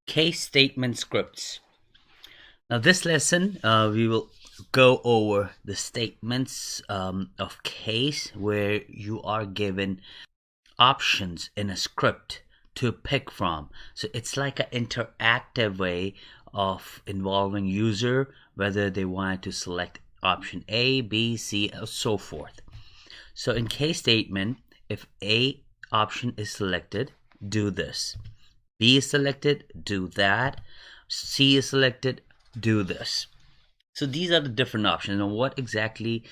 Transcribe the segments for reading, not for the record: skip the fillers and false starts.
Case statement scripts. Now, this lesson, we will go over the statements of case where you are given options in a script to pick from. So it's like an interactive way of involving user, whether they wanted to select option A, B, C, or so forth. So in case statement, if A option is selected, do this. B is selected, do that. C is selected, do this. So these are the different options. And what exactly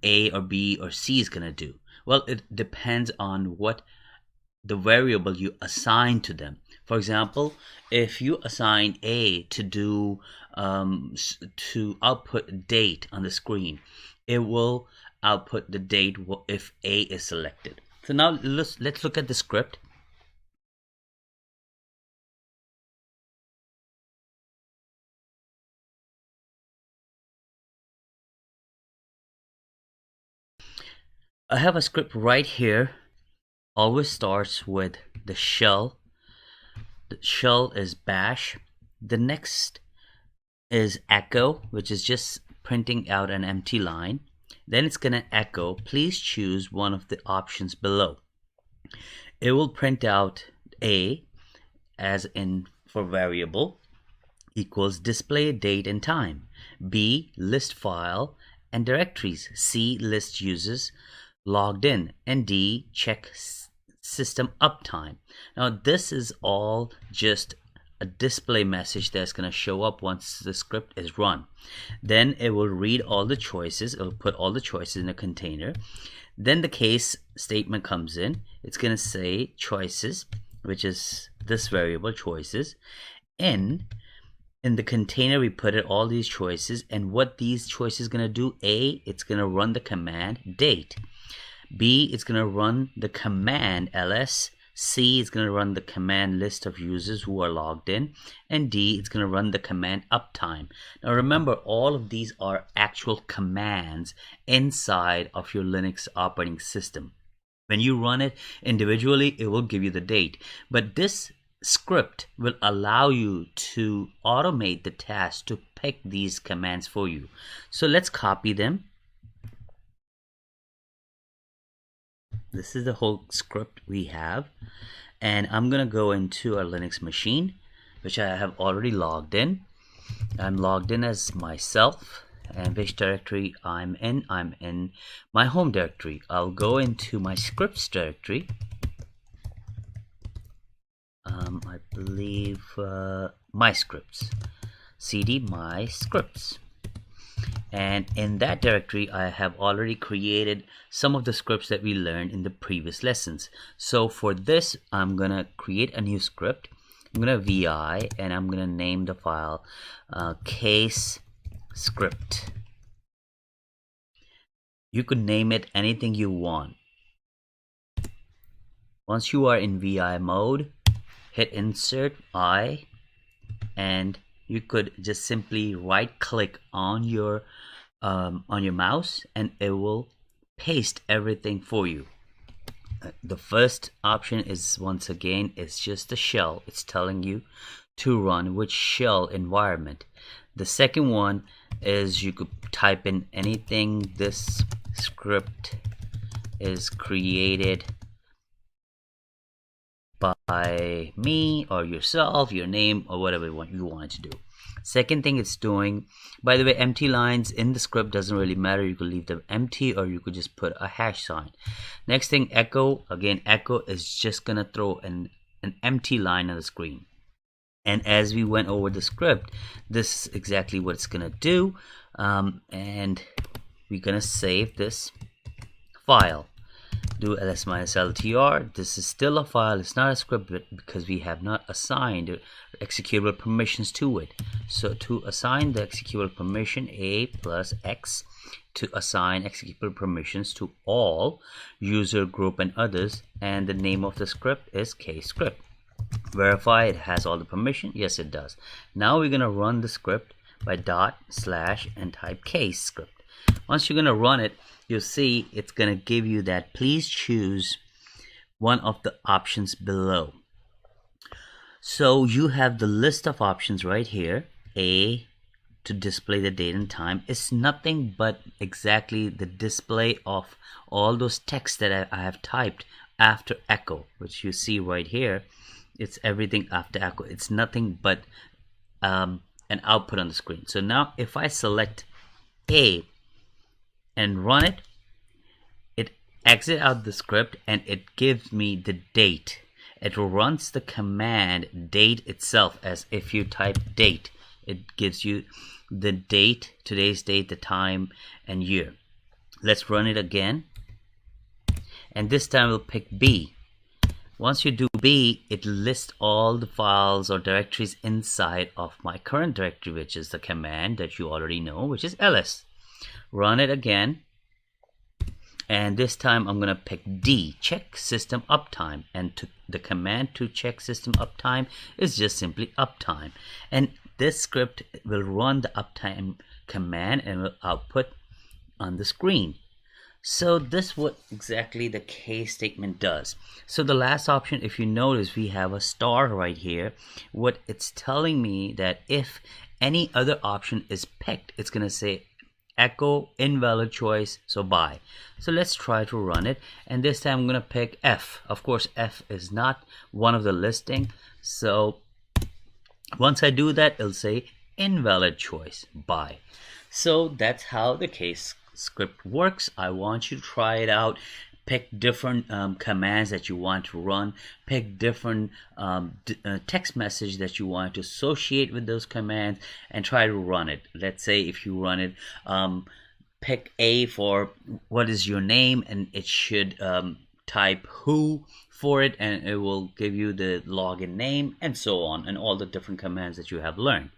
A or B or C is going to do? Well, it depends on what the variable you assign to them. For example, if you assign A to do to output date on the screen, it will output the date if A is selected. So now let's look at the script. I have a script right here. Always starts with the shell. The shell is bash. The next is echo, which is just printing out an empty line. Then it's going to echo, please choose one of the options below. It will print out A, as in for variable, equals display date and time. B, list file and directories. C, list users logged in. And D, check system uptime. Now this is all just a display message that's going to show up once the script is run. Then it will read all the choices. It will put all the choices in a container. Then the case statement comes in. It's going to say choices, which is this variable choices. In the container, we put it all these choices, and what these choices going to do: A, it's going to run the command date. B, it's going to run the command ls. C, it's going to run the command list of users who are logged in. And D, it's going to run the command uptime. Now remember, all of these are actual commands inside of your Linux operating system. When you run it individually, it will give you the date. But this script will allow you to automate the task to pick these commands for you. So let's copy them. This is the whole script we have, and I'm gonna go into our Linux machine, which I have already logged in. I'm logged in as myself, and which directory I'm in my home directory. I'll go into my scripts directory. I believe my scripts, cd my scripts. And in that directory, I have already created some of the scripts that we learned in the previous lessons. So for this, I'm going to create a new script. I'm going to VI, and I'm going to name the file case script. You could name it anything you want. Once you are in VI mode, hit insert I, and you could just simply right click on your mouse, and it will paste everything for you. The first option is, once again, it's just the shell. It's telling you to run which shell environment. The second one is you could type in anything. This script is created by me or yourself, your name, or whatever you want to do. Second thing it's doing, by the way, empty lines in the script doesn't really matter. You could leave them empty, or you could just put a hash sign. Next thing, echo. Again, echo is just gonna throw an empty line on the screen. And as we went over the script, this is exactly what it's gonna do. And we're gonna save this file. Do ls-ltr. This is still a file. It's not a script because we have not assigned executable permissions to it. So to assign the executable permission, a plus x, to assign executable permissions to all, user, group, and others, and the name of the script is case script. Verify it has all the permission. Yes, it does. Now we're gonna run the script by / and type case script. Once you're gonna run it, you'll see it's gonna give you that please choose one of the options below. So you have the list of options right here. A, to display the date and time, is nothing but exactly the display of all those texts that I have typed after echo, which you see right here. It's everything after echo. It's nothing but an output on the screen. So now if I select A and run it, it exits out the script and it gives me the date. It runs the command date itself, as if you type date. It gives you the date, today's date, the time, and year. Let's run it again. And this time we'll pick B. Once you do B, it lists all the files or directories inside of my current directory, which is the command that you already know, which is ls. Run it again. And this time I'm going to pick D, check system uptime. And the command to check system uptime is just simply uptime. And this script will run the uptime command and will output on the screen. So this is what exactly the case statement does. So the last option, if you notice, we have a star right here. What it's telling me that if any other option is picked, it's going to say echo invalid choice, so bye. So let's try to run it, and this time I'm going to pick F. Of course, F is not one of the listing, so once I do that, it'll say invalid choice, bye. So that's how the case script works. I want you to try it out. Pick different commands that you want to run. Pick different text message that you want to associate with those commands and try to run it. Let's say if you run it, pick A for what is your name, and it should type who for it, and it will give you the login name and so on, and all the different commands that you have learned.